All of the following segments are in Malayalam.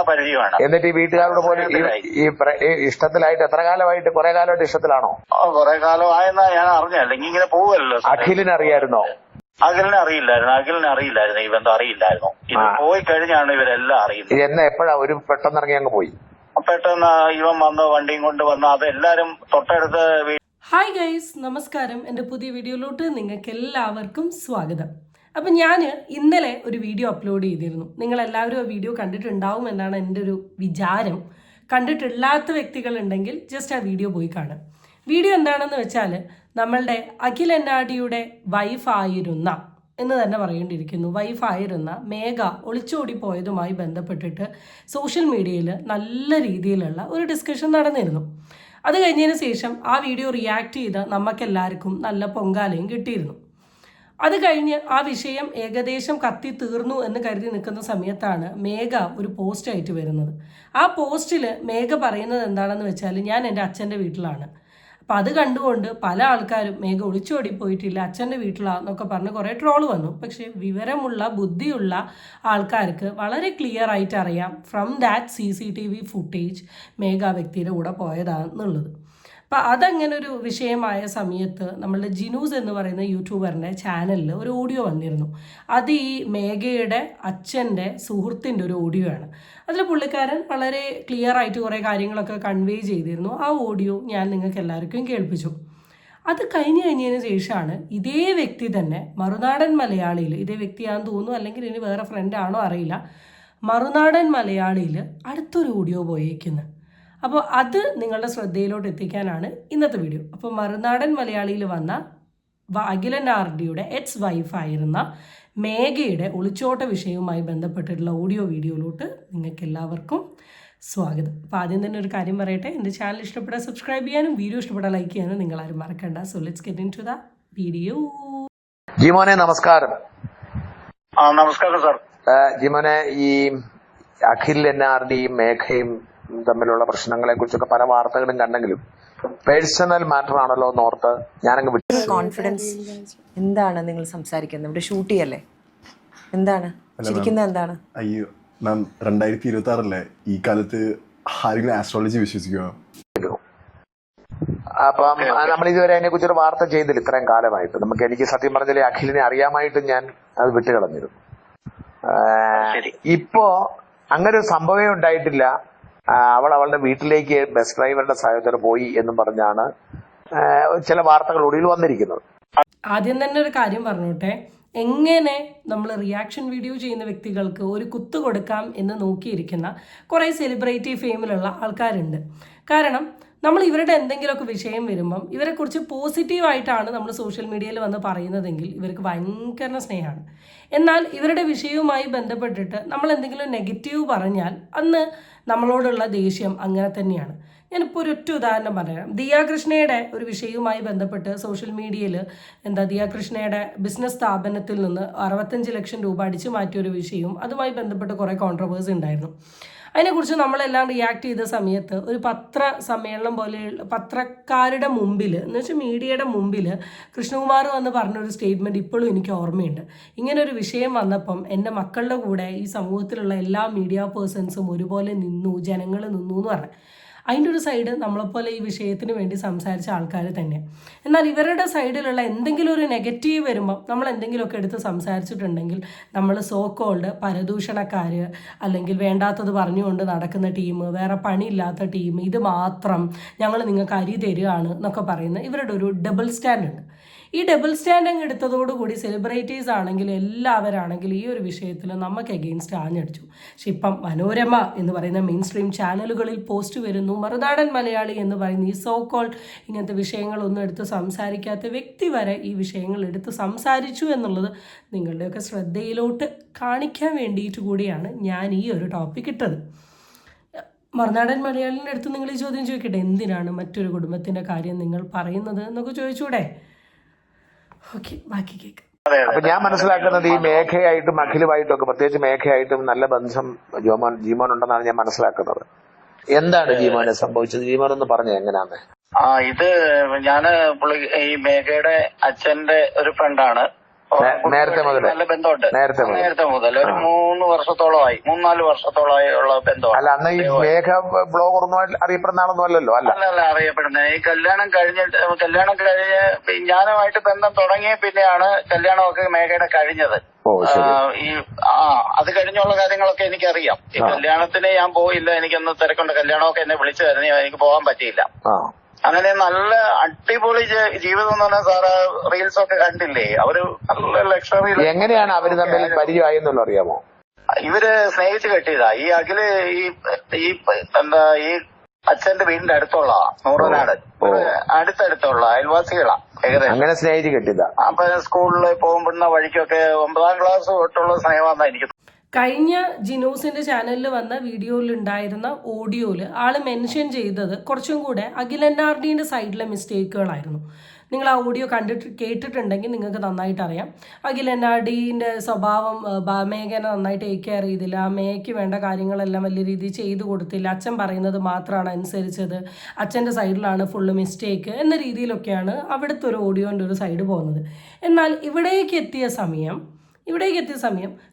പരിചയമാണ്. എന്നിട്ട് ഈ വീട്ടുകാരോട് പോലും ഈ ഇഷ്ടത്തിലായിട്ട് എത്ര കാലമായിട്ട്? കുറെ കാലമായിട്ട് ഇഷ്ടത്തിലാണോ? കുറെ കാലമായെന്നാ ഞാൻ അറിഞ്ഞ, അല്ലെങ്കിൽ ഇങ്ങനെ പോവല്ലോ. അഖിലിന് അറിയായിരുന്നോ? അഖിലിനെ അറിയില്ലായിരുന്നു ഈ ബന്ധം അറിയില്ലായിരുന്നു. ഇത് പോയി കഴിഞ്ഞാണ് ഇവരെല്ലാം അറിയുന്നത്. എന്നാ എപ്പോഴാ ഒരു പെട്ടെന്ന് ഇറങ്ങി അങ്ങ് പോയി? പെട്ടെന്ന് ഇവൻ വന്ന് വണ്ടിയും കൊണ്ട് വന്ന് അതെല്ലാരും തൊട്ടടുത്ത്. ഹായ് ഗൈസ്, നമസ്കാരം. എൻ്റെ പുതിയ വീഡിയോയിലോട്ട് നിങ്ങൾക്ക് എല്ലാവർക്കും സ്വാഗതം. അപ്പം ഞാൻ ഇന്നലെ ഒരു വീഡിയോ അപ്ലോഡ് ചെയ്തിരുന്നു. നിങ്ങളെല്ലാവരും ആ വീഡിയോ കണ്ടിട്ടുണ്ടാവും എന്നാണ് എൻ്റെ ഒരു വിചാരം. കണ്ടിട്ടില്ലാത്ത വ്യക്തികളുണ്ടെങ്കിൽ ജസ്റ്റ് ആ വീഡിയോ പോയി കാണാം. വീഡിയോ എന്താണെന്ന് വെച്ചാൽ നമ്മളുടെ അഖിൽ എന്നാടിയുടെ വൈഫായിരുന്ന എന്ന് തന്നെ പറയേണ്ടിയിരിക്കുന്നു, വൈഫായിരുന്ന മേഘ ഒളിച്ചോടി പോയതുമായി ബന്ധപ്പെട്ടിട്ട് സോഷ്യൽ മീഡിയയിൽ നല്ല രീതിയിലുള്ള ഒരു ഡിസ്കഷൻ നടന്നിരുന്നു. അത് കഴിഞ്ഞതിന് ശേഷം ആ വീഡിയോ റിയാക്ട് ചെയ്ത് നമുക്കെല്ലാവർക്കും നല്ല പൊങ്കാലയും കിട്ടിയിരുന്നു. അത് കഴിഞ്ഞ് ആ വിഷയം ഏകദേശം കത്തി തീർന്നു എന്ന് കരുതി നിൽക്കുന്ന സമയത്താണ് മേഘ ഒരു പോസ്റ്റ് ആയിട്ട് വരുന്നത്. ആ പോസ്റ്റിൽ മേഘ പറയുന്നത് എന്താണെന്ന് വെച്ചാൽ, ഞാൻ എൻ്റെ അച്ഛൻ്റെ വീട്ടിലാണ്. അപ്പം അത് കണ്ടുകൊണ്ട് പല ആൾക്കാരും മേഘ ഒളിച്ചോടി പോയിട്ടില്ല, അച്ഛൻ്റെ വീട്ടിലാന്നൊക്കെ പറഞ്ഞ് കുറേ ട്രോള് വന്നു. പക്ഷേ വിവരമുള്ള ബുദ്ധിയുള്ള ആൾക്കാർക്ക് വളരെ ക്ലിയർ ആയിട്ട് അറിയാം ഫ്രം ദാറ്റ് CCTV ഫുട്ടേജ് മേഘ വ്യക്തിയുടെ കൂടെ പോയതാണെന്നുള്ളത്. അപ്പം അതങ്ങനെ ഒരു വിഷയമായ സമയത്ത് നമ്മളുടെ ജിനൂസ് എന്ന് പറയുന്ന യൂട്യൂബറിൻ്റെ ചാനലിൽ ഒരു ഓഡിയോ വന്നിരുന്നു. അത് ഈ മേഘയുടെ അച്ഛൻ്റെ സുഹൃത്തിൻ്റെ ഒരു ഓഡിയോ ആണ്. അതിൽ പുള്ളിക്കാരൻ വളരെ ക്ലിയർ ആയിട്ട് കുറേ കാര്യങ്ങളൊക്കെ കൺവേ ചെയ്തിരുന്നു. ആ ഓഡിയോ ഞാൻ നിങ്ങൾക്ക് എല്ലാവർക്കും കേൾപ്പിച്ചു. അത് കഴിഞ്ഞതിന് ശേഷമാണ് ഇതേ വ്യക്തി തന്നെ മറുനാടൻ മലയാളിയിൽ, ഇതേ വ്യക്തിയാണെന്ന് തോന്നുന്നു, അല്ലെങ്കിൽ ഇനി വേറെ ഫ്രണ്ടാണോ അറിയില്ല, മറുനാടൻ മലയാളിയിൽ അടുത്തൊരു ഓഡിയോ പോയേക്കുന്നത്. അപ്പോൾ അത് നിങ്ങളുടെ ശ്രദ്ധയിലോട്ട് എത്തിക്കാനാണ് ഇന്നത്തെ വീഡിയോ. അപ്പോൾ മറുനാടൻ മലയാളിയിൽ വന്ന അഖിലൻ ആർഡിയുടെ എക്സ് വൈഫായിരുന്ന മേഘയുടെ ഒളിച്ചോട്ട വിഷയവുമായി ബന്ധപ്പെട്ടിട്ടുള്ള ഓഡിയോ വീഡിയോയിലോട്ട് നിങ്ങൾക്ക് എല്ലാവർക്കും സ്വാഗതം. അപ്പോൾ ആദ്യം തന്നെ ഒരു കാര്യം പറയട്ടെ, എൻ്റെ ചാനൽ ഇഷ്ടപ്പെട്ടാൽ സബ്സ്ക്രൈബ് ചെയ്യാനും വീഡിയോ ഇഷ്ടപ്പെട്ടാൽ ലൈക്ക് ചെയ്യാനും നിങ്ങളാരും മറക്കണ്ട. So let's get into the video. ജിമോനെ നമസ്കാരം. നമസ്കാരം സാർ. ജിമോനെ, ഈ അഖിൽ എന്നാർഡിയും മേഘയും തമ്മിലുള്ള പ്രശ്നങ്ങളെ കുറിച്ചൊക്കെ പല വാർത്തകളും കണ്ടെങ്കിലും പേഴ്സണൽ മാറ്റർ ആണല്ലോ എന്നോർത്ത് ഞാനങ്ങ് വിട്ടു. കോൺഫിഡൻസ് എന്താണ് നിങ്ങൾ സംസാരിക്കുന്നത്? ഇവിടെ ഷൂട്ട് ചെയ്യല്ലേ? എന്താണ് ചിരിക്കുന്നത്? എന്താണ്? അയ്യോ മാം, 2026 ഈ കാലത്ത് ആരെങ്കിലും ആസ്ട്രോളജി വിശ്വസിക്കുമോ? അപ്പം നമ്മൾ ഇതുവരെ അതിനെ കുറിച്ചൊരു വാർത്ത ചെയ്തില്ല ഇത്രയും കാലമായിട്ട്. എനിക്ക് സത്യം പറഞ്ഞാൽ അഖിലിനെ അറിയാമായിട്ട് ഞാൻ അത് വിട്ടുകളഞ്ഞിരുന്നു. ഇപ്പോ അങ്ങനെ ഒരു സംഭവമേ ഉണ്ടായിട്ടില്ല. അവളുടെ വീട്ടിലേക്ക് ബസ് ഡ്രൈവറുടെ സഹായത്തോടെ പോയി എന്നും പറഞ്ഞാണ് ചില വാർത്തകൾ ഒടുവിൽ വന്നിരിക്കുന്നത്. ആദ്യം തന്നെ ഒരു കാര്യം പറഞ്ഞോട്ടെ, എങ്ങനെ നമ്മൾ റിയാക്ഷൻ വീഡിയോ ചെയ്യുന്ന വ്യക്തികൾക്ക് ഒരു കുത്തു കൊടുക്കാം എന്ന് നോക്കിയിരിക്കുന്ന കുറേ സെലിബ്രിറ്റി ഫെയിമിലുള്ള ആൾക്കാരുണ്ട്. കാരണം നമ്മൾ ഇവരുടെ എന്തെങ്കിലുമൊക്കെ വിഷയം വരുമ്പം ഇവരെക്കുറിച്ച് പോസിറ്റീവായിട്ടാണ് നമ്മൾ സോഷ്യൽ മീഡിയയിൽ വന്ന് പറയുന്നതെങ്കിൽ ഇവർക്ക് ഭയങ്കര സ്നേഹമാണ്. എന്നാൽ ഇവരുടെ വിഷയവുമായി ബന്ധപ്പെട്ടിട്ട് നമ്മൾ എന്തെങ്കിലും നെഗറ്റീവ് പറഞ്ഞാൽ അന്ന് നമ്മളോടുള്ള ദേഷ്യം അങ്ങനെ തന്നെയാണ്. ഞാനിപ്പോൾ ഒരൊറ്റ ഉദാഹരണം പറയാം. ദിയാകൃഷ്ണയുടെ ഒരു വിഷയവുമായി ബന്ധപ്പെട്ട് സോഷ്യൽ മീഡിയയിൽ ദിയാകൃഷ്ണയുടെ ബിസിനസ് സ്ഥാപനത്തിൽ നിന്ന് 65 ലക്ഷം രൂപ അടിച്ചു മാറ്റിയൊരു വിഷയവും അതുമായി ബന്ധപ്പെട്ട് കുറേ കോൺട്രവേഴ്സി ഉണ്ടായിരുന്നു. അതിനെക്കുറിച്ച് നമ്മളെല്ലാം റിയാക്ട് ചെയ്ത സമയത്ത് ഒരു പത്രസമ്മേളനം പോലെ പത്രക്കാരുടെ മുമ്പിൽ എന്ന് വെച്ചാൽ മീഡിയയുടെ മുമ്പിൽ കൃഷ്ണകുമാർ വന്ന് പറഞ്ഞൊരു സ്റ്റേറ്റ്മെൻറ്റ് ഇപ്പോഴും എനിക്ക് ഓർമ്മയുണ്ട്. ഇങ്ങനൊരു വിഷയം വന്നപ്പം എൻ്റെ മക്കളുടെ കൂടെ ഈ സമൂഹത്തിലുള്ള എല്ലാ മീഡിയ പേഴ്സൺസും ഒരുപോലെ നിന്നു, ജനങ്ങൾ നിന്നു എന്ന് പറഞ്ഞു. അതിൻ്റെ ഒരു സൈഡ് നമ്മളെപ്പോലെ ഈ വിഷയത്തിന് വേണ്ടി സംസാരിച്ച ആൾക്കാർ തന്നെ. എന്നാൽ ഇവരുടെ സൈഡിലുള്ള എന്തെങ്കിലും ഒരു നെഗറ്റീവ് വരുമ്പോൾ നമ്മൾ എന്തെങ്കിലുമൊക്കെ എടുത്ത് സംസാരിച്ചിട്ടുണ്ടെങ്കിൽ നമ്മൾ സോ കോൾഡ് പരദൂഷണക്കാർ, അല്ലെങ്കിൽ വേണ്ടാത്തത് പറഞ്ഞുകൊണ്ട് നടക്കുന്ന ടീം, വേറെ പണിയില്ലാത്ത ടീം, ഇത് മാത്രം ഞങ്ങൾ നിങ്ങൾക്ക് അരി തരികയാണ് എന്നൊക്കെ പറയുന്ന ഇവരുടെ ഒരു ഡബിൾ സ്റ്റാൻഡ് ഉണ്ട്. ഈ ഡബിൾ സ്റ്റാൻഡ് അങ്ങ് എടുത്തതോടുകൂടി സെലിബ്രിറ്റീസ് ആണെങ്കിലും എല്ലാവരാണെങ്കിലും ഈ ഒരു വിഷയത്തിൽ നമുക്ക് എഗെയിൻസ്റ്റ് ആഞ്ഞടിച്ചു. പക്ഷെ ഇപ്പം മനോരമ എന്ന് പറയുന്ന മെയിൻ സ്ട്രീം ചാനലുകളിൽ പോസ്റ്റ് വരുന്നു, മറുനാടൻ മലയാളി എന്ന് പറയുന്ന ഈ സോ കോൾ ഇങ്ങനത്തെ വിഷയങ്ങളൊന്നും എടുത്ത് സംസാരിക്കാത്ത വ്യക്തി വരെ ഈ വിഷയങ്ങൾ എടുത്ത് സംസാരിച്ചു എന്നുള്ളത് നിങ്ങളുടെയൊക്കെ ശ്രദ്ധയിലോട്ട് കാണിക്കാൻ വേണ്ടിയിട്ട് കൂടിയാണ് ഞാൻ ഈ ഒരു ടോപ്പിക് ഇട്ടത്. മറുനാടൻ മലയാളിൻ്റെ അടുത്ത് നിങ്ങൾ ഈ ചോദ്യം ചോദിക്കട്ടെ, എന്തിനാണ് മറ്റൊരു കുടുംബത്തിൻ്റെ കാര്യം നിങ്ങൾ പറയുന്നത് എന്നൊക്കെ ചോദിച്ചൂടെ? ഓക്കെ, ബാക്കി കേൾക്കാം. അപ്പൊ ഞാൻ മനസ്സിലാക്കുന്നത് ഈ മേഘയായിട്ടും അഖിലുമായിട്ടും ഒക്കെ, പ്രത്യേകിച്ച് മേഘയായിട്ടും നല്ല ബന്ധം ജീമോൻ ഉണ്ടെന്നാണ് ഞാൻ മനസ്സിലാക്കുന്നത്. എന്താണ് ജീമോനെ സംഭവിച്ചത്? ജീമോൻ ഒന്ന് പറഞ്ഞു എങ്ങനെയാന്ന്. ഇത് ഞാന് ഈ മേഘയുടെ അച്ഛന്റെ ഒരു ഫ്രണ്ടാണ്. നേരത്തെ മുതലേ? നല്ല ബന്ധമുണ്ട്. നേരത്തെ മുതൽ ഒരു 3 വർഷത്തോളമായി, 3-4 വർഷത്തോളമായി ഉള്ള ബന്ധമാണ്. അല്ല, അന്ന് ഈ മേഘ ബ്ലോഗർ ഒന്നും അറിയപ്പെടുന്ന ആളൊന്നും അല്ലല്ലോ? അല്ല, അറിയപ്പെടുന്നത്. ഈ കല്യാണം കഴിഞ്ഞ് ഞാനുമായിട്ട് ബന്ധം തുടങ്ങിയ പിന്നെയാണ് കല്യാണമൊക്കെ മേഘയുടെ കഴിഞ്ഞത്. അത് കഴിഞ്ഞുള്ള കാര്യങ്ങളൊക്കെ എനിക്കറിയാം. ഈ കല്യാണത്തിന് ഞാൻ പോയില്ല, എനിക്കൊന്ന് തിരക്കുണ്ട്. കല്യാണമൊക്കെ എന്നെ വിളിച്ചതായിരുന്നു, എനിക്ക് പോകാൻ പറ്റിയില്ല. അങ്ങനെ നല്ല അടിപൊളി ജീവിതം എന്ന് പറഞ്ഞാൽ സാറ് റീൽസ് ഒക്കെ കണ്ടില്ലേ, അവര് നല്ല ലക്ഷറി. എങ്ങനെയാണ് അവര് തമ്മിൽ പരിചയമായി എന്നുള്ള അറിയാമോ? ഇവര് സ്നേഹിച്ച് കെട്ടിയതാ. ഈ അഖില് ഈ അച്ഛന്റെ വീടിന്റെ അടുത്തുള്ള നൂറനാട് അടുത്തടുത്തുള്ള അയൽവാസികളാ ഏകദേശം. അങ്ങനെ സ്നേഹിച്ച് കെട്ടിയതാ. അപ്പൊ സ്കൂളിൽ പോകുമ്പോഴുന്ന വഴിക്കൊക്കെ 9ാം ക്ലാസ് തൊട്ടുള്ള സ്നേഹമാണെന്നാ എനിക്ക്. കഴിഞ്ഞ ജിനൂസിന്റെ ചാനലിൽ വന്ന വീഡിയോയിൽ ഉണ്ടായിരുന്ന ഓഡിയോയിൽ ആള് മെൻഷൻ ചെയ്തത് കുറച്ചും കൂടെ അഖിലന്നാർഡിന്റെ സൈഡിലെ മിസ്റ്റേക്കുകളായിരുന്നു. നിങ്ങൾ ആ ഓഡിയോ കേട്ടിട്ടുണ്ടെങ്കിൽ നിങ്ങൾക്ക് നന്നായിട്ട് അറിയാം. അഖിലന്നാർഡിന്റെ സ്വഭാവം മേഘനെ നന്നായിട്ട് ടേക്ക് കെയർ ചെയ്തില്ല, മേഘയ്ക്ക് വേണ്ട കാര്യങ്ങളെല്ലാം വലിയ രീതിയിൽ ചെയ്തു കൊടുത്തില്ല, അച്ഛൻ പറയുന്നത് മാത്രമാണ് അനുസരിച്ചത്, അച്ഛൻ്റെ സൈഡിലാണ് ഫുള്ള് മിസ്റ്റേക്ക് എന്ന രീതിയിലൊക്കെയാണ് അവിടുത്തെ ഒരു ഓഡിയോൻ്റെ ഒരു സൈഡ് പോകുന്നത്. എന്നാൽ ഇവിടേക്ക് എത്തിയ സമയം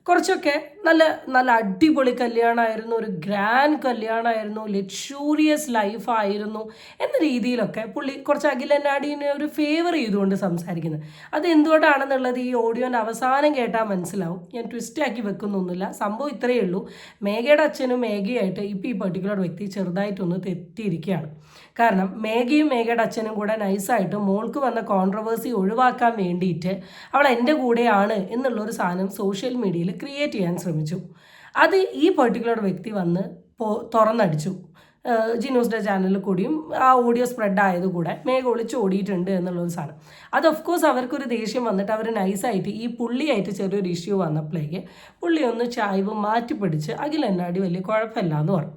കുറച്ചൊക്കെ നല്ല അടിപൊളി കല്യാണമായിരുന്നു, ഒരു ഗ്രാൻഡ് കല്യാണമായിരുന്നു, ലക്ഷൂറിയസ് ലൈഫായിരുന്നു എന്ന രീതിയിലൊക്കെ പുള്ളി കുറച്ച് അഖിലന്നാർഡിനെ ഒരു ഫേവർ ചെയ്തുകൊണ്ട് സംസാരിക്കുന്നത്. അത് എന്തുകൊണ്ടാണെന്നുള്ളത് ഈ ഓഡിയോൻ്റെ അവസാനം കേട്ടാൽ മനസ്സിലാവും. ഞാൻ ട്വിസ്റ്റാക്കി വെക്കുന്നൊന്നുമില്ല. സംഭവം ഇത്രയേ ഉള്ളൂ. മേഘയുടെ അച്ഛനും മേഘയായിട്ട് ഇപ്പോൾ ഈ പെർട്ടിക്കുലർ വ്യക്തി ചെറുതായിട്ടൊന്ന് തെറ്റിയിരിക്കുകയാണ്. കാരണം മേഘയും മേഘയുടെ അച്ഛനും കൂടെ നൈസായിട്ട് മോൾക്ക് വന്ന കോൺട്രവേഴ്സി ഒഴിവാക്കാൻ വേണ്ടിയിട്ട് അവൾ എൻ്റെ കൂടെയാണ് എന്നുള്ളൊരു സാധനം സോഷ്യൽ മീഡിയയിൽ ക്രിയേറ്റ് ചെയ്യാൻ ശ്രമിച്ചു. അത് ഈ പെർട്ടിക്കുലർ വ്യക്തി വന്ന് തുറന്നടിച്ചു. ജിനൂസിൻ്റെ ചാനലിൽ കൂടിയും ആ ഓഡിയോ സ്പ്രെഡ് ആയതുകൂടെ മേഘ ഒളിച്ച് ഓടിയിട്ടുണ്ട് എന്നുള്ളൊരു സാധനം. അത് ഓഫ് കോഴ്സ് അവർക്കൊരു ദേഷ്യം വന്നിട്ട് അവർ നൈസായിട്ട് ഈ പുള്ളിയായിട്ട് ചെറിയൊരു ഇഷ്യൂ വന്നപ്പോഴേക്ക് പുള്ളി ഒന്ന് ചായ്വ് മാറ്റിപ്പിടിച്ച് അഖിലന്നാർഡി വലിയ കുഴപ്പമില്ല എന്ന് പറഞ്ഞു.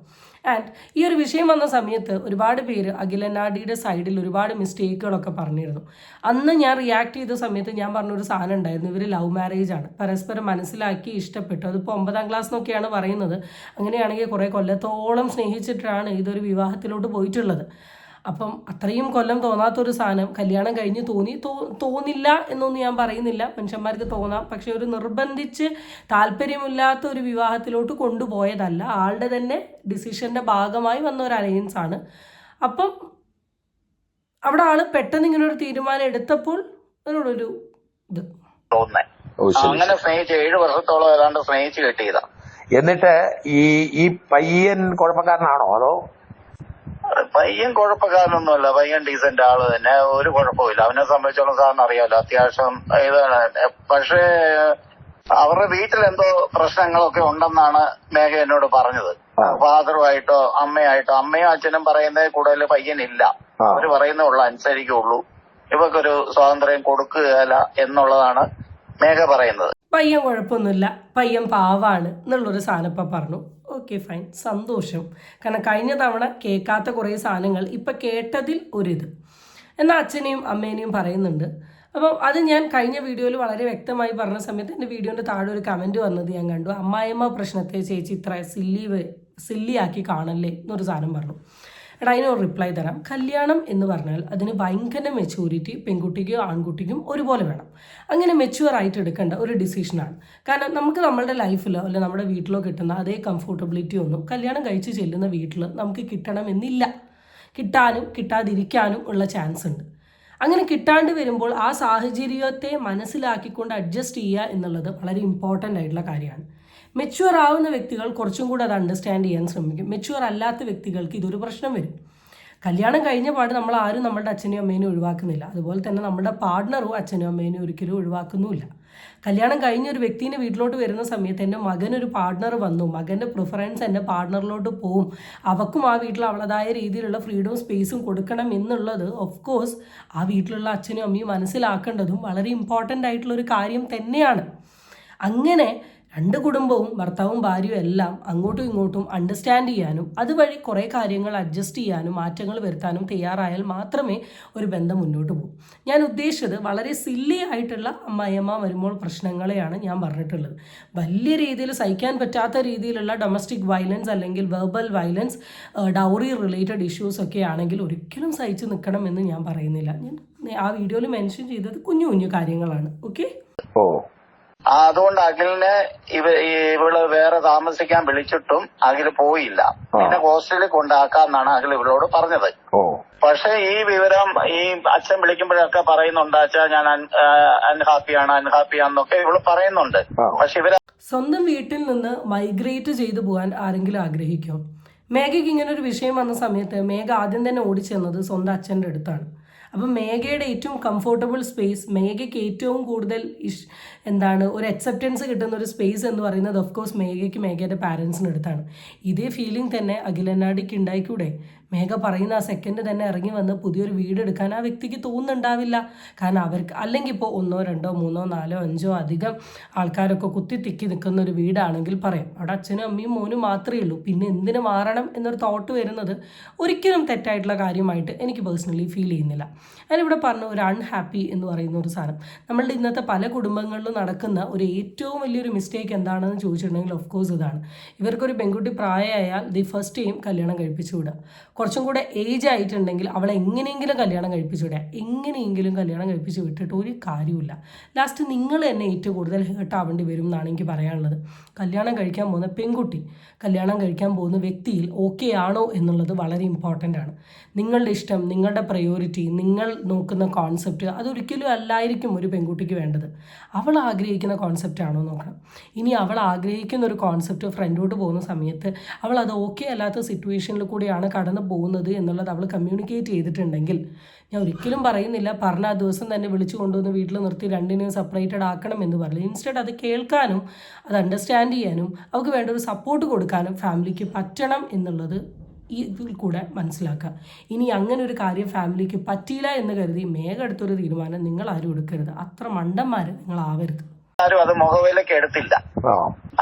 ആൻഡ് ഈ ഒരു വിഷയം വന്ന സമയത്ത് ഒരുപാട് പേര് അഖിലന്നാർഡിയുടെ സൈഡിൽ ഒരുപാട് മിസ്റ്റേക്കുകളൊക്കെ പറഞ്ഞിരുന്നു. അന്ന് ഞാൻ റിയാക്ട് ചെയ്ത സമയത്ത് ഞാൻ പറഞ്ഞൊരു സാധനം ഉണ്ടായിരുന്നു, ഇവർ ലവ് മാരേജ് ആണ്, പരസ്പരം മനസ്സിലാക്കി ഇഷ്ടപ്പെട്ടു. അതിപ്പോൾ 9ാം ക്ലാസ് എന്നൊക്കെയാണ് പറയുന്നത്. അങ്ങനെയാണെങ്കിൽ കുറേ കൊല്ലത്തോളം സ്നേഹിച്ചിട്ടാണ് ഇതൊരു വിവാഹത്തിലോട്ട് പോയിട്ടുള്ളത്. അപ്പം അത്രയും കൊല്ലം തോന്നാത്തൊരു സാധനം കല്യാണം കഴിഞ്ഞ് തോന്നില്ല എന്നൊന്നും ഞാൻ പറയുന്നില്ല, മനുഷ്യന്മാർക്ക് തോന്നാം. പക്ഷെ ഒരു നിർബന്ധിച്ച് താല്പര്യമില്ലാത്ത ഒരു വിവാഹത്തിലോട്ട് കൊണ്ടുപോയതല്ല, ആളുടെ തന്നെ ഡിസിഷൻ്റെ ഭാഗമായി വന്ന ഒരു അലയൻസ് ആണ്. അപ്പം അവിടെ ആള് പെട്ടെന്ന് ഇങ്ങനെ ഒരു തീരുമാനം എടുത്തപ്പോൾ അതിനോടൊരു ഇത് അങ്ങനെ സ്നേഹിച്ച് 7 വർഷത്തോളം ഏതാണ്ട് സ്നേഹിച്ച് കെട്ടിയതാ. എന്നിട്ട് ഈ പയ്യൻ കുഴപ്പക്കാരനാണോ? അതോ? പയ്യൻ കുഴപ്പക്കാരനൊന്നുമല്ല, പയ്യൻ ഡീസന്റ് ആള് തന്നെ, ഒരു കുഴപ്പമില്ല. അവനെ സംബന്ധിച്ചോളം സാറിന് അറിയാമല്ലോ, അത്യാവശ്യം ഇതാണ്. പക്ഷേ അവരുടെ വീട്ടിൽ എന്തോ പ്രശ്നങ്ങളൊക്കെ ഉണ്ടെന്നാണ് മേഘ എന്നോട് പറഞ്ഞത്. ഫാദറുമായിട്ടോ അമ്മയായിട്ടോ, അമ്മയും അച്ഛനും പറയുന്നത് കൂടുതൽ പയ്യനില്ല, അവര് പറയുന്നുള്ള അനുസരിക്കുള്ളൂ, ഇവക്കൊരു സ്വാതന്ത്ര്യം കൊടുക്കുകയല്ല എന്നുള്ളതാണ് മേഘ പറയുന്നത്. പയ്യൻ കുഴപ്പമൊന്നുമില്ല, പയ്യൻ പാവാണ് എന്നുള്ളൊരു സാധനം ഇപ്പം പറഞ്ഞു. ഓക്കെ ഫൈൻ, സന്തോഷം. കാരണം കഴിഞ്ഞ തവണ കേൾക്കാത്ത കുറേ സാധനങ്ങൾ ഇപ്പം കേട്ടതിൽ ഒരിത് എന്നാൽ അച്ഛനെയും അമ്മേനെയും പറയുന്നുണ്ട്. അപ്പം അത് ഞാൻ കഴിഞ്ഞ വീഡിയോയിൽ വളരെ വ്യക്തമായി പറഞ്ഞ സമയത്ത് എൻ്റെ വീഡിയോൻ്റെ താഴെ ഒരു കമൻറ്റ് വന്നത് ഞാൻ കണ്ടു. അമ്മായിയമ്മ പ്രശ്നത്തെ ചേച്ചി ഇത്ര സില്ലിയാക്കി കാണല്ലേ എന്നൊരു സാധനം പറഞ്ഞു. എടാ, അതിനൊരു റിപ്ലൈ തരാം. കല്യാണം എന്ന് പറഞ്ഞാൽ അതിന് ഭയങ്കര മെച്യൂരിറ്റി പെൺകുട്ടിക്കും ആൺകുട്ടിക്കും ഒരുപോലെ വേണം. അങ്ങനെ മെച്യൂർ ആയിട്ട് എടുക്കേണ്ട ഒരു ഡിസിഷനാണ്. കാരണം നമുക്ക് നമ്മുടെ ലൈഫിലോ അല്ലെങ്കിൽ നമ്മുടെ വീട്ടിലോ കിട്ടുന്ന അതേ കംഫർട്ടബിലിറ്റി ഒന്നും കല്യാണം കഴിച്ച് ചെല്ലുന്ന വീട്ടിൽ നമുക്ക് കിട്ടണമെന്നില്ല. കിട്ടാനും കിട്ടാതിരിക്കാനും ഉള്ള ചാൻസ് ഉണ്ട്. അങ്ങനെ കിട്ടാണ്ട് വരുമ്പോൾ ആ സാഹചര്യത്തെ മനസ്സിലാക്കിക്കൊണ്ട് അഡ്ജസ്റ്റ് ചെയ്യുക എന്നുള്ളത് വളരെ ഇമ്പോർട്ടൻ്റ് ആയിട്ടുള്ള കാര്യമാണ്. മെച്യൂർ ആവുന്ന വ്യക്തികൾ കുറച്ചും കൂടെ അത് അണ്ടർസ്റ്റാൻഡ് ചെയ്യാൻ ശ്രമിക്കും. മെച്യൂർ അല്ലാത്ത വ്യക്തികൾക്ക് ഇതൊരു പ്രശ്നം വരും. കല്യാണം കഴിഞ്ഞ പാട് നമ്മൾ ആരും നമ്മുടെ അച്ഛനെയും അമ്മേനെയും ഒഴിവാക്കുന്നില്ല. അതുപോലെ തന്നെ നമ്മുടെ പാർട്ട്ണറും അച്ഛനും അമ്മേനെയും ഒരിക്കലും ഒഴിവാക്കുന്നുമില്ല. കല്യാണം കഴിഞ്ഞൊരു വ്യക്തിനെ വീട്ടിലോട്ട് വരുന്ന സമയത്ത് എൻ്റെ മകനൊരു പാർട്ട്ണർ വന്നു, മകൻ്റെ പ്രിഫറൻസ് എൻ്റെ പാർട്ട്ണറിലോട്ട് പോവും, അവക്കും ആ വീട്ടിൽ അവളതായ രീതിയിലുള്ള ഫ്രീഡവും സ്പേസും കൊടുക്കണം എന്നുള്ളത് ഓഫ് കോഴ്സ് ആ വീട്ടിലുള്ള അച്ഛനും അമ്മയും മനസ്സിലാക്കേണ്ടതും വളരെ ഇമ്പോർട്ടൻ്റ് ആയിട്ടുള്ളൊരു കാര്യം തന്നെയാണ്. അങ്ങനെ രണ്ട് കുടുംബവും ഭർത്താവും ഭാര്യയും എല്ലാം അങ്ങോട്ടും ഇങ്ങോട്ടും അണ്ടർസ്റ്റാൻഡ് ചെയ്യാനും അതുവഴി കുറേ കാര്യങ്ങൾ അഡ്ജസ്റ്റ് ചെയ്യാനും മാറ്റങ്ങൾ വരുത്താനും തയ്യാറായാൽ മാത്രമേ ഒരു ബന്ധം മുന്നോട്ട് പോകും. ഞാൻ ഉദ്ദേശിച്ചത് വളരെ സില്ലി ആയിട്ടുള്ള അമ്മായിയമ്മ വരുമ്പോൾ പ്രശ്നങ്ങളെയാണ് ഞാൻ പറഞ്ഞിട്ടുള്ളത്. വലിയ രീതിയിൽ സഹിക്കാൻ പറ്റാത്ത രീതിയിലുള്ള ഡൊമസ്റ്റിക് വയലൻസ് അല്ലെങ്കിൽ verbal violence, dowry related issues ഒക്കെ ആണെങ്കിൽ ഒരിക്കലും സഹിച്ച് നിൽക്കണമെന്ന് ഞാൻ പറയുന്നില്ല. ഞാൻ ആ വീഡിയോയിൽ മെൻഷൻ ചെയ്തത് കുഞ്ഞു കുഞ്ഞു കാര്യങ്ങളാണ്. ഓക്കെ. ഓ. അതുകൊണ്ട് അഖിലിനെ ഇവള് വേറെ താമസിക്കാൻ വിളിച്ചിട്ടും അഖില് പോയില്ല. പിന്നെ ഹോസ്റ്റലിൽ കൊണ്ടാക്കാന്നാണ് അഖിൽ ഇവളോട് പറഞ്ഞത്. പക്ഷെ ഈ വിവരം ഈ അച്ഛൻ വിളിക്കുമ്പോഴൊക്കെ പറയുന്നുണ്ട്, അച്ഛാ ഞാൻ അൺഹാപ്പിയാന്നൊക്കെ ഇവള് പറയുന്നുണ്ട്. പക്ഷെ സ്വന്തം വീട്ടിൽ നിന്ന് മൈഗ്രേറ്റ് ചെയ്തു പോകാൻ ആരെങ്കിലും ആഗ്രഹിക്കുമോ? മേഘയ്ക്ക് ഇങ്ങനെ ഒരു വിഷയം വന്ന സമയത്ത് മേഘ ആദ്യം തന്നെ ഓടിച്ചെന്നത് സ്വന്തം അച്ഛൻ്റെ അടുത്താണ്. അപ്പം മേഘയുടെ ഏറ്റവും കംഫർട്ടബിൾ സ്പേസ്, മേഘയ്ക്ക് ഏറ്റവും കൂടുതൽ ഒരു അക്സെപ്റ്റൻസ് കിട്ടുന്ന ഒരു സ്പേസ് എന്ന് പറയുന്നത് ഓഫ്കോഴ്സ് മേഘയ്ക്ക് മേഘയുടെ പാരൻസിന് അടുത്താണ്. ഇതേ ഫീലിംഗ് തന്നെ അഖിലനാടിക്ക് ഉണ്ടായിക്കൂടെ? മേഘ പറയുന്ന ആ സെക്കൻഡ് തന്നെ ഇറങ്ങി വന്ന് പുതിയൊരു വീടെടുക്കാൻ ആ വ്യക്തിക്ക് തോന്നുന്നുണ്ടാവില്ല. കാരണം അവർക്ക് അല്ലെങ്കിൽ ഇപ്പോൾ 1, 2, 3, 4, 5 അധികം ആൾക്കാരൊക്കെ കുത്തിത്തിക്കി നിൽക്കുന്ന ഒരു വീടാണെങ്കിൽ പറയാം അവിടെ അച്ഛനും അമ്മയും മോനും മാത്രമേ ഉള്ളൂ. പിന്നെ എന്തിനു മാറണം എന്നൊരു തോട്ട് വരുന്നത് ഒരിക്കലും തെറ്റായിട്ടുള്ള കാര്യമായിട്ട് എനിക്ക് പേഴ്സണലി ഫീൽ ചെയ്യുന്നില്ല. ഞാനിവിടെ പറഞ്ഞ ഒരു അൺഹാപ്പി എന്ന് പറയുന്ന ഒരു സാധനം നമ്മളുടെ ഇന്നത്തെ പല കുടുംബങ്ങളിലും നടക്കുന്ന ഒരു ഏറ്റവും വലിയൊരു മിസ്റ്റേക്ക് എന്താണെന്ന് ചോദിച്ചിട്ടുണ്ടെങ്കിൽ ഓഫ്കോഴ്സ് ഇതാണ്. ഇവർക്കൊരു പെൺകുട്ടി പ്രായമായാൽ ഫസ്റ്റ് ടൈം കല്യാണം കഴിപ്പിച്ചു വിടുക. കുറച്ചും കൂടെ ഏജ് ആയിട്ടുണ്ടെങ്കിൽ അവളെ എങ്ങനെയെങ്കിലും കല്യാണം കഴിപ്പിച്ചു വിടുക. എങ്ങനെയെങ്കിലും കല്യാണം കഴിപ്പിച്ച് വിട്ടിട്ട് ഒരു കാര്യമില്ല. ലാസ്റ്റ് നിങ്ങൾ തന്നെ ഏറ്റവും കൂടുതൽ ഹേർട്ട് ആവേണ്ടി വരും എന്നാണ് എനിക്ക് പറയാനുള്ളത്. കല്യാണം കഴിക്കാൻ പോകുന്ന പെൺകുട്ടി കല്യാണം കഴിക്കാൻ പോകുന്ന വ്യക്തിയിൽ ഓക്കെ ആണോ എന്നുള്ളത് വളരെ ഇമ്പോർട്ടൻ്റ് ആണ്. നിങ്ങളുടെ ഇഷ്ടം, നിങ്ങളുടെ പ്രയോറിറ്റി, നിങ്ങൾ നോക്കുന്ന കോൺസെപ്റ്റ് അതൊരിക്കലും അല്ലായിരിക്കും ഒരു പെൺകുട്ടിക്ക് വേണ്ടത്. അവൾ ആഗ്രഹിക്കുന്ന കോൺസെപ്റ്റ് ആണോ നോക്കണം. ഇനി അവൾ ആഗ്രഹിക്കുന്ന ഒരു കോൺസെപ്റ്റ് ഫ്രണ്ടോട്ട് പോകുന്ന സമയത്ത് അവൾ അത് ഓക്കെ അല്ലാത്ത സിറ്റുവേഷനിൽ കൂടിയാണ് കടന്നു പോകുന്നത് എന്നുള്ളത് അവൾ കമ്മ്യൂണിക്കേറ്റ് ചെയ്തിട്ടുണ്ടെങ്കിൽ, ഞാൻ ഒരിക്കലും പറയുന്നില്ല പറഞ്ഞ ആ ദിവസം തന്നെ വിളിച്ചു കൊണ്ടുവന്ന് വീട്ടിൽ നിർത്തി രണ്ടിനെയും സെപ്പറേറ്റഡ് ആക്കണം എന്ന് പറയില്ല. ഇൻസ്റ്റെഡ് അത് കേൾക്കാനും അത് അണ്ടർസ്റ്റാൻഡ് ചെയ്യാനും അവർക്ക് വേണ്ട ഒരു സപ്പോർട്ട് കൊടുക്കാനും ഫാമിലിക്ക് പറ്റണം എന്നുള്ളത് ഇതിൽ കൂടെ മനസ്സിലാക്കുക. ഇനി അങ്ങനെ ഒരു കാര്യം ഫാമിലിക്ക് പറ്റിയില്ല എന്ന് കരുതി മേഘ എടുത്തൊരു തീരുമാനം നിങ്ങൾ ആരും എടുക്കരുത്. അത്ര മണ്ടന്മാർ നിങ്ങൾ ആവരുത്. ആരും അത് മുഖവിലേക്ക് എടുത്തില്ല.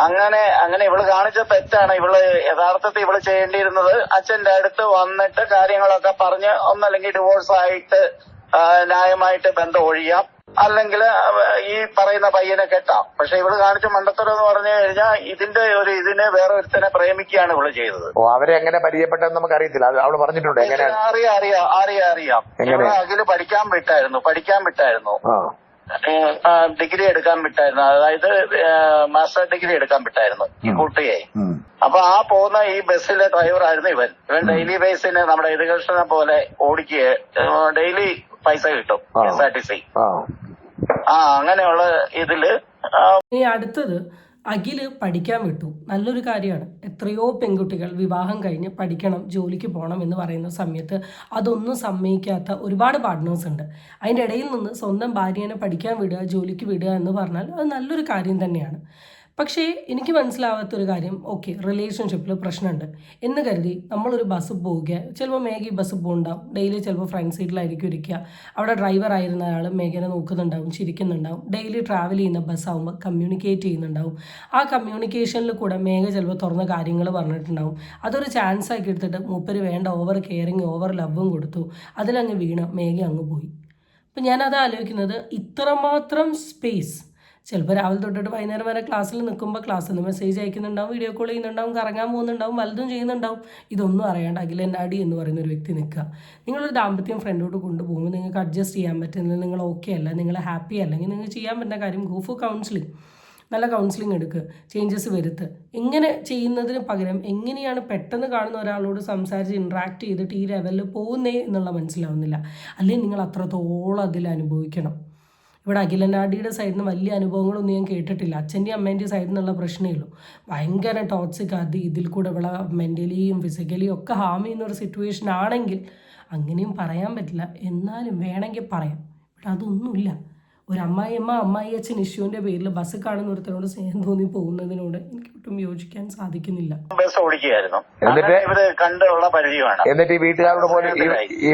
അങ്ങനെ ഇവള് കാണിച്ച തെറ്റാണ്. ഇവള് യഥാർത്ഥത്തിൽ ഇവള് ചെയ്യേണ്ടിയിരുന്നത് അച്ഛന്റെ അടുത്ത് വന്നിട്ട് കാര്യങ്ങളൊക്കെ പറഞ്ഞ് ഒന്നല്ലെങ്കിൽ ഡിവോഴ്സ് ആയിട്ട് ന്യായമായിട്ട് ബന്ധം ഒഴിയാം, അല്ലെങ്കിൽ ഈ പറയുന്ന പയ്യനെ കെട്ടാം. പക്ഷെ ഇവള് കാണിച്ച മണ്ടത്തരം എന്ന് പറഞ്ഞു കഴിഞ്ഞാൽ ഇതിനെ വേറെ ഒരുത്തനെ പ്രേമിക്കുകയാണ് ഇവള് ചെയ്തത്. അവരെ എങ്ങനെ പരിചയപ്പെട്ടെന്ന് നമുക്ക് അറിയത്തില്ല. അവള് പറഞ്ഞിട്ടുണ്ട്. അറിയാം. അഖില് പഠിക്കാൻ വിട്ടായിരുന്നു. ഡിഗ്രി എടുക്കാൻ വിട്ടായിരുന്നു. അതായത് മാസ്റ്റർ ഡിഗ്രി എടുക്കാൻ വിട്ടായിരുന്നു ഈ കുട്ടിയെ. അപ്പൊ ആ പോകുന്ന ഈ ബസ്സിലെ ഡ്രൈവറായിരുന്നു ഇവൻ ഡെയിലി ബേസിന് നമ്മുടെ എഡ്യൂക്കേഷനെ പോലെ ഡെയിലി പൈസ കിട്ടും KSRTC. അങ്ങനെയുള്ള ഇതില് അടുത്തത് അഖില് പഠിക്കാൻ വിട്ടു. നല്ലൊരു കാര്യമാണ്. എത്രയോ പെൺകുട്ടികൾ വിവാഹം കഴിഞ്ഞ് പഠിക്കണം, ജോലിക്ക് പോകണം എന്ന് പറയുന്ന സമയത്ത് അതൊന്നും സമ്മതിക്കാത്ത ഒരുപാട് പാർട്ട്നേഴ്സ് ഉണ്ട്. അതിൻ്റെ ഇടയിൽ നിന്ന് സ്വന്തം ഭാര്യനെ പഠിക്കാൻ വിടുക, ജോലിക്ക് വിടുക എന്ന് പറഞ്ഞാൽ അത് നല്ലൊരു കാര്യം തന്നെയാണ്. പക്ഷേ എനിക്ക് മനസ്സിലാവാത്തൊരു കാര്യം, ഓക്കെ റിലേഷൻഷിപ്പിൽ പ്രശ്നമുണ്ട് എന്ന് കരുതി നമ്മളൊരു ബസ് പോവുക, ചിലപ്പോൾ മേഘ ബസ് പോകുന്നുണ്ടാവും, ഡെയിലി ചിലപ്പോൾ ഫ്രണ്ട് സീറ്റിലായിരിക്കും ഇരിക്കുക, അവിടെ ഡ്രൈവർ ആയിരുന്ന ആൾ മേഘനെ നോക്കുന്നുണ്ടാവും, ചിരിക്കുന്നുണ്ടാവും, ഡെയിലി ട്രാവൽ ചെയ്യുന്ന ബസ്സാകുമ്പോൾ കമ്മ്യൂണിക്കേറ്റ് ചെയ്യുന്നുണ്ടാവും. ആ കമ്മ്യൂണിക്കേഷനിൽ കൂടെ മേഘ ചിലപ്പോൾ തുറന്ന കാര്യങ്ങൾ പറഞ്ഞിട്ടുണ്ടാവും. അതൊരു ചാൻസ് ആക്കി എടുത്തിട്ട് മൂപ്പര് വേണ്ട ഓവർ കെയറിങ്, ഓവർ ലവും കൊടുത്തു. അതിലങ്ങ് വീണ് മേഘ അങ്ങ് പോയി. അപ്പം ഞാനത് ആലോചിക്കുന്നത്, ഇത്രമാത്രം സ്പേസ് ചിലപ്പോൾ രാവിലെ തൊട്ടിട്ട് വൈകുന്നേരം വരെ ക്ലാസ്സിൽ നിൽക്കുമ്പോൾ ക്ലാസ്സിൽ നിന്ന് മെസ്സേജ് അയക്കുന്നുണ്ടാവും, വീഡിയോ കോൾ ചെയ്യുന്നുണ്ടാവും, കറങ്ങാൻ പോകുന്നുണ്ടാവും, വലുതും ചെയ്യുന്നുണ്ടാവും. ഇതൊന്നും അറിയാണ്ട് അഖിലനാടി എന്ന് പറയുന്ന ഒരു വ്യക്തി നിൽക്കുക. നിങ്ങളൊരു ദാമ്പത്യം ഫ്രണ്ടോട്ട് കൊണ്ടുപോകുമ്പോൾ നിങ്ങൾക്ക് അഡ്ജസ്റ്റ് ചെയ്യാൻ പറ്റുന്നില്ല, നിങ്ങൾ ഓക്കെ അല്ല, നിങ്ങൾ ഹാപ്പി അല്ലെങ്കിൽ നിങ്ങൾക്ക് ചെയ്യാൻ പറ്റുന്ന കാര്യം ഗോ ഫോർ കൗൺസിലിംഗ്. നല്ല കൗൺസിലിംഗ് എടുക്കുക, ചേഞ്ചസ് വരുത്തുക. ഇങ്ങനെ ചെയ്യുന്നതിന് പകരം എങ്ങനെയാണ് പെട്ടെന്ന് കാണുന്ന ഒരാളോട് സംസാരിച്ച് ഇൻട്രാക്ട് ചെയ്തിട്ട് ഈ ലെവലിൽ പോകുന്നേ എന്നുള്ള മനസ്സിലാവുന്നില്ല. അല്ലെങ്കിൽ നിങ്ങൾ അത്രത്തോളം അതിൽ അനുഭവിക്കണം. ഇവിടെ അഖിലനാടിയുടെ സൈഡിൽ നിന്ന് വലിയ അനുഭവങ്ങളൊന്നും ഞാൻ കേട്ടിട്ടില്ല. അച്ഛൻ്റെയും അമ്മേൻ്റെയും സൈഡിൽ നിന്നുള്ള പ്രശ്നമേ ഉള്ളൂ. ഭയങ്കര ടോക്സിക്, ഇതിൽ കൂടെ ഇവിടെ മെൻ്റലിയും ഫിസിക്കലിയും ഒക്കെ ഹാം ചെയ്യുന്ന ഒരു സിറ്റുവേഷൻ ആണെങ്കിൽ അങ്ങനെയും പറയാൻ പറ്റില്ല. എന്നാലും വേണമെങ്കിൽ പറയാം. ഇവിടെ അതൊന്നുമില്ല. ഒരു അമ്മായി അച്ഛൻ ഇഷ്യൂവിൻ്റെ പേരിൽ ബസ് കാണുന്ന ഒരുത്തരോട് സ്നേഹം തോന്നി പോകുന്നതിനോട് എനിക്ക് ഒട്ടും യോജിക്കാൻ സാധിക്കുന്നില്ല. ബസ് ഓടിക്കുകയായിരുന്നു, ഇവര് കണ്ടുള്ള പരിചയമാണ്. എന്നിട്ട് ഈ വീട്ടുകാരോട് പോലും ഈ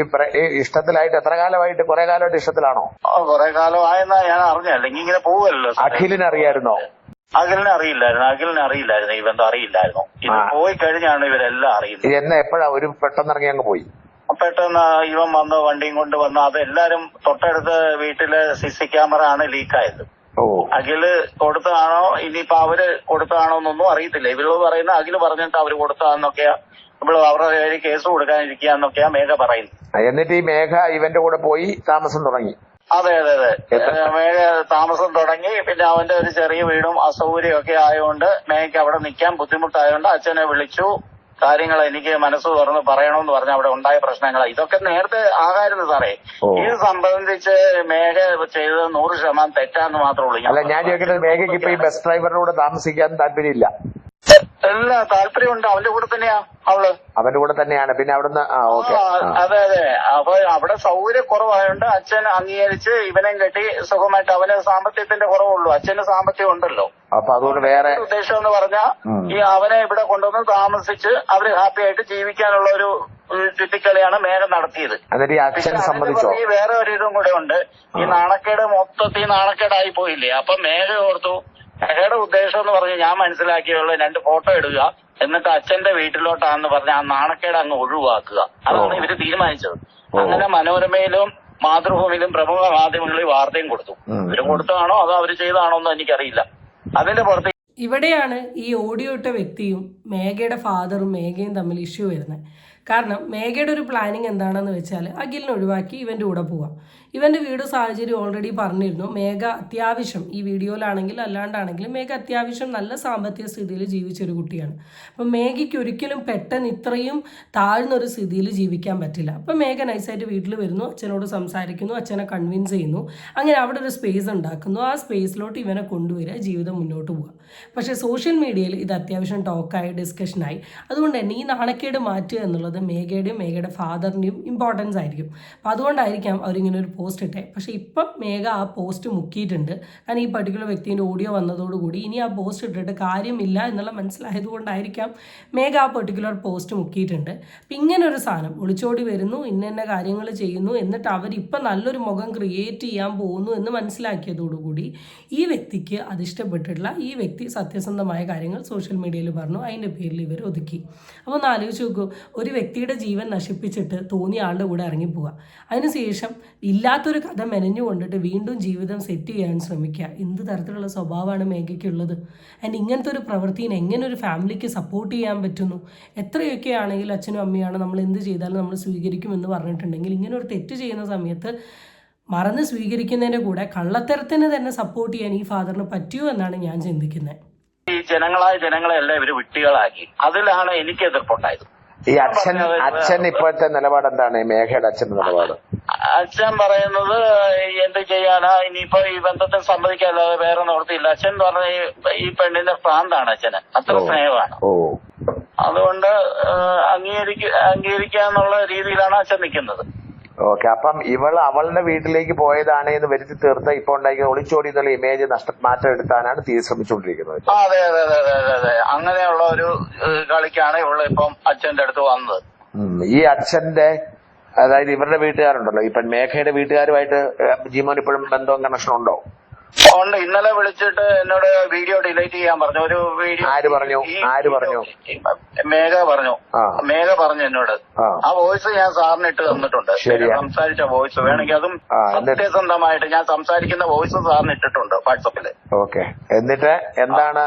ഇഷ്ടത്തിലായിട്ട് എത്ര കാലമായിട്ട്? കുറെ കാലമായിട്ട് ഇഷ്ടത്തിലാണോ? കുറെ കാലമായെന്നാ ഞാൻ അറിഞ്ഞ, അല്ലെങ്കിൽ ഇങ്ങനെ പോവല്ലോ. അഖിലിന് അറിയായിരുന്നോ? അഖിലിനെ അറിയില്ലായിരുന്നു ഈ ബന്ധം അറിയില്ലായിരുന്നു. ഇത് പോയി കഴിഞ്ഞാണ് ഇവരെല്ലാം അറിയുന്നത്. എന്നാ എപ്പോഴാ ഒരു പെട്ടെന്ന് ഇറങ്ങി അങ്ങ് പോയി? പെട്ടെന്ന് ഇവൻ വന്ന് വണ്ടിയും കൊണ്ട് വന്ന് അതെല്ലാരും തൊട്ടടുത്ത് വീട്ടിലെ CC ക്യാമറ ആണ് ലീക്കായത്. അഖില് കൊടുത്തതാണോ ഇനിയിപ്പോ അവര് കൊടുത്തതാണോ എന്നൊന്നും അറിയത്തില്ല. ഇവര് പറയുന്ന അഖില് പറഞ്ഞിട്ട് അവര് കൊടുത്തതാന്നൊക്കെയാ, ഇവള് അവരുടെ പേര് കേസ് കൊടുക്കാനിരിക്കാന്നൊക്കെയാ മേഘ പറയുന്നത്. എന്നിട്ട് ഈ മേഘ ഇവന്റെ കൂടെ പോയി താമസം തുടങ്ങി. അതെ അതെ അതെ. മേഘ താമസം തുടങ്ങി. പിന്നെ അവന്റെ ഒരു ചെറിയ വീടും അസൗകര്യമൊക്കെ ആയതുകൊണ്ട് മേഘയ്ക്ക് അവിടെ നിൽക്കാൻ ബുദ്ധിമുട്ടായതുകൊണ്ട് അച്ഛനെ വിളിച്ചു. കാര്യങ്ങൾ എനിക്ക് മനസ്സ് തുറന്ന് പറയണമെന്ന് പറഞ്ഞ അവിടെ ഉണ്ടായ പ്രശ്നങ്ങൾ ഇതൊക്കെ നേരത്തെ ആകായിരുന്നു സാറേ. ഇത് സംബന്ധിച്ച് മേഘ ചെയ്തത് 100% തെറ്റാന്ന് മാത്രമേ ഉള്ളൂ. അല്ല, ഞാൻ ചോദിക്കുന്നത് മേഘയ്ക്ക് ഇപ്പൊ ഈ ബസ് ഡ്രൈവറിന്റെ കൂടെ താമസിക്കാൻ താല്പര്യമില്ല? എല്ലാ താല്പര്യമുണ്ട്. അവന്റെ കൂടെ തന്നെയാ അവള്. അവന്റെ കൂടെ തന്നെയാണ്. പിന്നെ അവിടുന്ന് അതെ അതെ. അപ്പൊ അവിടെ സൗകര്യക്കുറവായോണ്ട് അച്ഛൻ അംഗീകരിച്ച് ഇവനെയും കെട്ടി സുഖമായിട്ട്. അവന് സാമ്പത്തികത്തിന്റെ കുറവുള്ളൂ, അച്ഛന് സാമ്പത്തികം ഉണ്ടല്ലോ. അപ്പൊ അതുകൊണ്ട് വേറെ ഉദ്ദേശം എന്ന് പറഞ്ഞാൽ ഈ അവനെ ഇവിടെ കൊണ്ടുവന്ന് താമസിച്ച് അവര് ഹാപ്പി ആയിട്ട് ജീവിക്കാനുള്ള ഒരു ചുറ്റിക്കളിയാണ് മേഘ നടത്തിയത്. എന്നിട്ട് ഈ അച്ഛനെ സംബന്ധിച്ചോ ഈ വേറെ ഒരു ഇതും കൂടെ ഉണ്ട്. ഈ നാണക്കേട് മൊത്തത്തിൽ നാണക്കേടായി പോയില്ലേ. അപ്പൊ മേഘ ഓർത്തു മേഘയുടെ ഉദ്ദേശം എന്ന് പറഞ്ഞ് ഞാൻ മനസ്സിലാക്കിയുള്ള 2 ഫോട്ടോ ഇടുക, എന്നിട്ട് അച്ഛന്റെ വീട്ടിലോട്ടാന്ന് പറഞ്ഞ ആ നാണക്കേട് അങ്ങ് ഒഴിവാക്കുക. അതാണ് ഇവര് തീരുമാനിച്ചത്. അങ്ങനെ മനോരമയിലും മാതൃഭൂമിയിലും പ്രമുഖ മാധ്യമങ്ങളിൽ വാർത്തയും കൊടുത്തു. ഇവര് കൊടുത്തതാണോ അതോ അവര് ചെയ്തതാണോ എന്ന് എനിക്കറിയില്ല. അതിന്റെ പുറത്ത് ഇവിടെയാണ് ഈ ഓഡിയോ ഇട്ട വ്യക്തിയും മേഘയുടെ ഫാദറും മേഘയും തമ്മിൽ ഇഷ്യൂ വരുന്നത്. കാരണം മേഘയുടെ ഒരു പ്ലാനിങ് എന്താണെന്ന് വെച്ചാൽ അഖിലിനെ ഒഴിവാക്കി ഇവൻ്റെ കൂടെ പോവാം. ഇവൻ്റെ വീട് സാഹചര്യം ഓൾറെഡി പറഞ്ഞിരുന്നു. മേഘ അത്യാവശ്യം ഈ വീഡിയോയിലാണെങ്കിൽ അല്ലാണ്ടാണെങ്കിലും മേഘ അത്യാവശ്യം നല്ല സാമ്പത്തിക സ്ഥിതിയിൽ ജീവിച്ചൊരു കുട്ടിയാണ്. അപ്പം മേഘയ്ക്ക് ഒരിക്കലും പെട്ടെന്ന് ഇത്രയും താഴ്ന്നൊരു സ്ഥിതിയിൽ ജീവിക്കാൻ പറ്റില്ല. അപ്പം മേഘ നൈസായിട്ട് വീട്ടിൽ വരുന്നു, അച്ഛനോട് സംസാരിക്കുന്നു, അച്ഛനെ കൺവിൻസ് ചെയ്യുന്നു. അങ്ങനെ അവിടെ ഒരു സ്പേസ് ഉണ്ടാക്കുന്നു. ആ സ്പേസിലോട്ട് ഇവനെ കൊണ്ടുവരിക, ജീവിതം മുന്നോട്ട് പോവുക. പക്ഷേ സോഷ്യൽ മീഡിയയിൽ ഇത് അത്യാവശ്യം ടോക്കായി ഡിസ്കഷനായി. അതുകൊണ്ട് തന്നെ ഈ നാണക്കേട് മാറ്റുക എന്നുള്ളത് മേഘയുടെയും മേഘയുടെ ഫാദറിൻ്റെയും ഇമ്പോർട്ടൻസ് ആയിരിക്കും. അപ്പം അതുകൊണ്ടായിരിക്കാം അവരിങ്ങനെ ഒരു പോസ്റ്റ് ഇട്ടേ. പക്ഷേ ഇപ്പം മേഘ ആ പോസ്റ്റ് മുക്കിയിട്ടുണ്ട്. കാരണം ഈ പർട്ടിക്കുലർ വ്യക്തിൻ്റെ ഓഡിയോ വന്നതോടുകൂടി ഇനി ആ പോസ്റ്റ് ഇട്ടിട്ട് കാര്യമില്ല എന്നുള്ള മനസ്സിലായതുകൊണ്ടായിരിക്കാം മേഘ ആ പർട്ടിക്കുലർ പോസ്റ്റ് മുക്കിയിട്ടുണ്ട്. അപ്പം ഇങ്ങനെ ഒരു സാധനം ഒളിച്ചോടി വരുന്നു, ഇന്ന കാര്യങ്ങൾ ചെയ്യുന്നു, എന്നിട്ട് അവരിപ്പം നല്ലൊരു മുഖം ക്രിയേറ്റ് ചെയ്യാൻ പോകുന്നു എന്ന് മനസ്സിലാക്കിയതോടുകൂടി ഈ വ്യക്തിക്ക് അതിഷ്ടപ്പെട്ടിട്ടുള്ള ഈ വ്യക്തി സത്യസന്ധമായ കാര്യങ്ങൾ സോഷ്യൽ മീഡിയയിൽ പറഞ്ഞു. അതിൻ്റെ പേരിൽ ഇവർ ഒതുക്കി. അപ്പോൾ ഒന്ന് ആലോചിച്ച് നോക്കൂ, ഒരു വ്യക്തിയുടെ ജീവൻ നശിപ്പിച്ചിട്ട് തോന്നിയ ആളുടെ കൂടെ ഇറങ്ങിപ്പോവുക. അതിനുശേഷം ഇല്ലാത്തൊരു കഥ മെനഞ്ഞു കൊണ്ടിട്ട് വീണ്ടും ജീവിതം സെറ്റ് ചെയ്യാൻ ശ്രമിക്കുക. എന്ത് തരത്തിലുള്ള സ്വഭാവമാണ് മേഘയ്ക്കുള്ളത്? ആൻഡ് ഇങ്ങനത്തെ ഒരു പ്രവൃത്തിനെ എങ്ങനെ ഒരു ഫാമിലിക്ക് സപ്പോർട്ട് ചെയ്യാൻ പറ്റുന്നു? എത്രയൊക്കെ ആണെങ്കിലും അച്ഛനും അമ്മയാണ്, നമ്മൾ എന്ത് ചെയ്താലും നമ്മൾ സ്വീകരിക്കുമെന്ന് പറഞ്ഞിട്ടുണ്ടെങ്കിൽ ഇങ്ങനെ ഒരു തെറ്റ് ചെയ്യുന്ന സമയത്ത് മറന്ന് സ്വീകരിക്കുന്നതിൻ്റെ കൂടെ കള്ളത്തരത്തിന് തന്നെ സപ്പോർട്ട് ചെയ്യാൻ ഈ ഫാദറിന് പറ്റുമോ എന്നാണ് ഞാൻ ചിന്തിക്കുന്നത്. ഈ ജനങ്ങളെല്ലാം ഇവര് വിട്ടികളാക്കി. അതിലാണ് എനിക്ക് എതിർപ്പുണ്ടായത്. ഈ അച്ഛൻ ഇപ്പോഴത്തെ നിലപാട് എന്താണ്? മേഘയുടെ അച്ഛന്റെ നിലപാട്? അച്ഛൻ പറയുന്നത് എന്ത് ചെയ്യാനാ, ഇനിയിപ്പോ ഈ ബന്ധത്തിൽ സമ്മതിക്കാതെ വേറെ നിവൃത്തിയില്ല. അച്ഛൻ പറഞ്ഞ ഈ പെണ്ണിന്റെ പ്രാന്താണ് അച്ഛന്, അത്ര സ്നേഹമാണ്. അതുകൊണ്ട് അംഗീകരിക്കാന്നുള്ള രീതിയിലാണ് അച്ഛൻ നിൽക്കുന്നത്. ഓക്കെ. അപ്പം അവളുടെ വീട്ടിലേക്ക് പോയതാണ് എന്ന് വരുത്തി തീർത്ത് ഇപ്പൊ ഉണ്ടാക്കിയ ഒളിച്ചോടി എന്നുള്ള ഇമേജ് മാറ്റം എടുക്കാനാണ് ശ്രമിച്ചുകൊണ്ടിരിക്കുന്നത്. അതെ അതെ അതെ അതെ അതെ. അങ്ങനെയുള്ള ഒരു കളിക്കാണ് ഇവള് ഇപ്പം അച്ഛന്റെ അടുത്ത് വന്നത്. ഈ അച്ഛന്റെ, അതായത് ഇവരുടെ വീട്ടുകാരുണ്ടല്ലോ, ഇപ്പൊ മേഘയുടെ വീട്ടുകാരുമായിട്ട് ജീമോൻ ഇപ്പോഴും ബന്ധവും കണക്ഷൻ ഉണ്ടോ? ഉണ്ട്. ഇന്നലെ വിളിച്ചിട്ട് എന്നോട് വീഡിയോ ഡിലീറ്റ് ചെയ്യാൻ പറഞ്ഞു. ഒരു വീഡിയോ ആര് പറഞ്ഞു? മേഘ പറഞ്ഞു എന്നോട്. ആ വോയിസ് ഞാൻ സാറിന് ഇട്ട് തന്നിട്ടുണ്ട്. സംസാരിച്ച വോയിസ് വേണമെങ്കിൽ അതും സത്യസന്ധമായിട്ട് ഞാൻ സംസാരിക്കുന്ന വോയിസ് സാറിന് ഇട്ടിട്ടുണ്ട് വാട്സപ്പില്. ഓക്കെ. എന്നിട്ട് എന്താണ്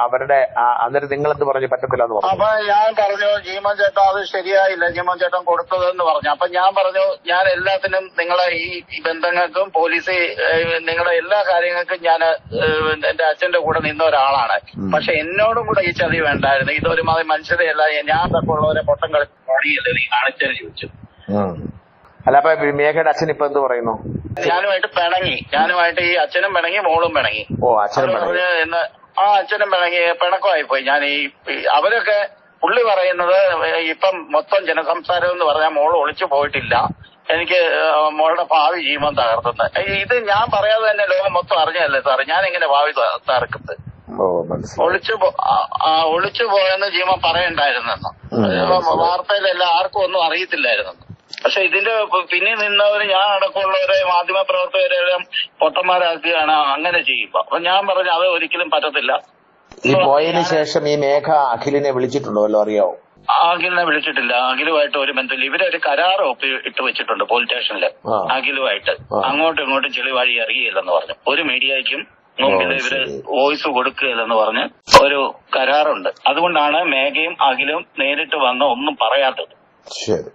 അവരുടെ, എന്നിട്ട് നിങ്ങൾ എന്ത് പറഞ്ഞു? പറ്റത്തില്ല എന്ന് പറഞ്ഞു. അപ്പൊ ഞാൻ പറഞ്ഞു ജീമോൻ ചേട്ടൻ അത് ശരിയായില്ല, ജീമോൻ ചേട്ടൻ കൊടുത്തതെന്ന് പറഞ്ഞു. അപ്പൊ ഞാൻ പറഞ്ഞു ഞാൻ എല്ലാത്തിനും നിങ്ങളെ ഈ ബന്ധങ്ങൾക്കും പോലീസ് നിങ്ങളുടെ എല്ലാ കാര്യങ്ങൾക്കും ഞാൻ എന്റെ അച്ഛന്റെ കൂടെ നിന്ന ഒരാളാണ്. പക്ഷെ എന്നോടും കൂടെ ഈ ചതി വേണ്ടായിരുന്നു. ഇതൊരുമാതിരി മനുഷ്യരെയല്ല, ഞാൻ തക്കെ ഉള്ളവരെ പൊട്ടം കളിയല്ലേ നീ കാണിച്ചത് ചോദിച്ചു. അല്ല, അപ്പൊ മേഘയുടെ അച്ഛൻ ഇപ്പൊ എന്ത് പറയുന്നു? ഞാനുമായിട്ട് ഈ അച്ഛനും പിണങ്ങി, മോളും പിണങ്ങി. അച്ഛനും പിണങ്ങി, പിണക്കമായി പോയി. ഞാൻ അവരൊക്കെ പുള്ളി പറയുന്നത് ഇപ്പം മൊത്തം ജനസംസാരം എന്ന് പറഞ്ഞാൽ മോള് ഒളിച്ചു പോയിട്ടില്ല, എനിക്ക് മോളുടെ ഭാവി ജീവൻ തകർത്തുന്നത്. ഇത് ഞാൻ പറയാതെ തന്നെ ലോകം മൊത്തം അറിഞ്ഞല്ലേ സാറ്, ഞാൻ എങ്ങനെ ഭാവി തകർക്കുന്നത്? ഒളിച്ചു പോയെന്ന് ജീവൻ പറയണ്ടായിരുന്നെന്ന് വാർത്തയിലെല്ലാം ആർക്കും ഒന്നും അറിയത്തില്ലായിരുന്നു. പക്ഷെ ഇതിന്റെ പിന്നിൽ നിന്നവര് ഞാൻ അടക്കമുള്ളവരെ മാധ്യമ പ്രവർത്തകരെല്ലാം പൊട്ടന്മാരാക്കുകയാണ് അങ്ങനെ ചെയ്യുമ്പോ. അപ്പൊ ഞാൻ പറഞ്ഞു അത് ഒരിക്കലും പറ്റത്തില്ല. ഈ പോയതിനു ശേഷം ഈ മേഘ അഖിലിനെ വിളിച്ചിട്ടുണ്ടോ വല്ലോ അറിയാവോ? അഖിലിനെ വിളിച്ചിട്ടില്ല. അഖിലുമായിട്ട് ഒരു ബന്ധമില്ല. ഇവരൊരു കരാർ ഇട്ട് വെച്ചിട്ടുണ്ട് പോലീസ് സ്റ്റേഷനില് അഖിലുമായിട്ട്. അങ്ങോട്ടും ഇങ്ങോട്ടും ചെളി വഴി അറിയില്ലെന്ന് പറഞ്ഞു. ഒരു മീഡിയയ്ക്കും മുമ്പിൽ ഇവര് വോയിസ് കൊടുക്കുകയില്ലെന്ന് പറഞ്ഞ് ഒരു കരാറുണ്ട്. അതുകൊണ്ടാണ് മേഘയും അഖിലും നേരിട്ട് വന്ന് ഒന്നും പറയാത്തത്. ശരി.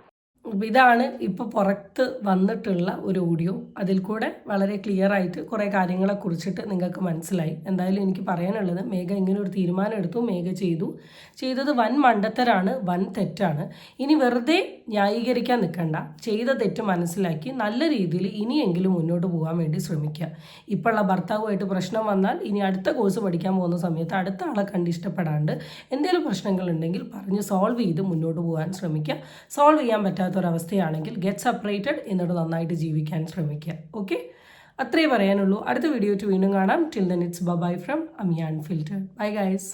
അപ്പോൾ ഇതാണ് ഇപ്പോൾ പുറത്ത് വന്നിട്ടുള്ള ഒരു ഓഡിയോ. അതിൽ കൂടെ വളരെ ക്ലിയർ ആയിട്ട് കുറേ കാര്യങ്ങളെ കുറിച്ചിട്ട് നിങ്ങൾക്ക് മനസ്സിലായി. എന്തായാലും എനിക്ക് പറയാനുള്ളത്, മേഘ ഇങ്ങനെ ഒരു തീരുമാനം എടുത്തു, മേഘ ചെയ്തത് വൻ മണ്ടത്തരാണ്, വൻ തെറ്റാണ്. ഇനി വെറുതെ ന്യായീകരിക്കാൻ നിൽക്കണ്ട. ചെയ്ത തെറ്റ് മനസ്സിലാക്കി നല്ല രീതിയിൽ ഇനിയെങ്കിലും മുന്നോട്ട് പോകാൻ വേണ്ടി ശ്രമിക്കുക. ഇപ്പോഴുള്ള ഭർത്താവുമായിട്ട് പ്രശ്നം വന്നാൽ ഇനി അടുത്ത കോഴ്സ് പഠിക്കാൻ പോകുന്ന സമയത്ത് അടുത്ത ആളെ കണ്ട് ഇഷ്ടപ്പെടാണ്ട് എന്തെങ്കിലും പ്രശ്നങ്ങളുണ്ടെങ്കിൽ പറഞ്ഞ് സോൾവ് ചെയ്ത് മുന്നോട്ട് പോകാൻ ശ്രമിക്കുക. സോൾവ് ചെയ്യാൻ പറ്റാത്തൊരവസ്ഥയാണെങ്കിൽ ഗെറ്റ് സെപ്പറേറ്റഡ്, എന്നിട്ട് നന്നായിട്ട് ജീവിക്കാൻ ശ്രമിക്കുക. ഓക്കെ, അത്രേ പറയാനുള്ളൂ. അടുത്ത വീഡിയോ വീണ്ടും കാണാം. Till then it's bye from Amiya unfiltered. Bye guys.